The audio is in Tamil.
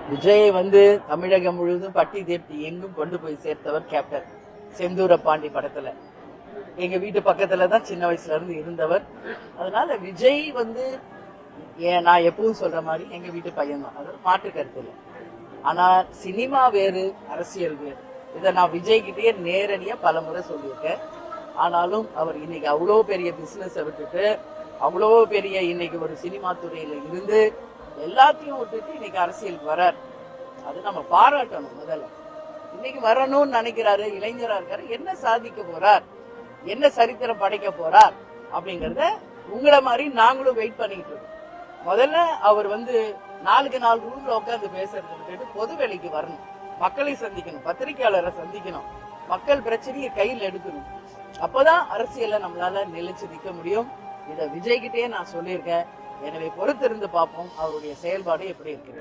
விஜய் தமிழகம் முழுவதும் பட்டி தேப்தி எங்கும் கொண்டு போய் சேர்த்தவர் கேப்டன். செந்தூர பாண்டி படத்துல எங்க வீட்டு பக்கத்துல தான் சின்ன வயசுல இருந்து இருந்தவர். அதனால விஜய் நான் எப்பவும் சொல்ற மாதிரி எங்க வீட்டு பையன் தான், அது மாற்று கருத்து இல்லை. ஆனா சினிமா வேறு, அரசியல் வேறு. இதை நான் விஜய் கிட்டே நேரடியா பல முறை சொல்லியிருக்கேன். ஆனாலும் அவர் இன்னைக்கு அவ்வளோ பெரிய பிசினஸை விட்டுட்டு, அவ்வளோ பெரிய இன்னைக்கு ஒரு சினிமா துறையில இருந்து எல்லாத்தையும் விட்டுட்டு இன்னைக்கு அரசியலுக்கு வரார். அது நம்ம பாராட்டணும். முதல்ல இன்னைக்கு வரணும்னு நினைக்கிறாரு, இளைஞரா இருக்காரு. என்ன சாதிக்க போறார், என்ன சரித்திரம் படைக்க போறார் அப்படிங்கறத உங்களை மாதிரி நாங்களும் வெயிட் பண்ணிட்டு இருக்கோம். முதல்ல அவர் நாளுக்கு நாலு ரூம்ல உட்காந்து பேசுறது விட்டுட்டு பொது வேலைக்கு வரணும், மக்களை சந்திக்கணும், பத்திரிகையாளரை சந்திக்கணும், மக்கள் பிரச்சனையை கையில் எடுக்கணும். அப்பதான் அரசியல நம்மளால நிலைச்சு நிற்க முடியும். இதை விஜய் கிட்டே நான் சொல்லியிருக்கேன். எனவே பொறுத்திருந்து பார்ப்போம் அவருடைய செயல்பாடு எப்படி இருக்கு.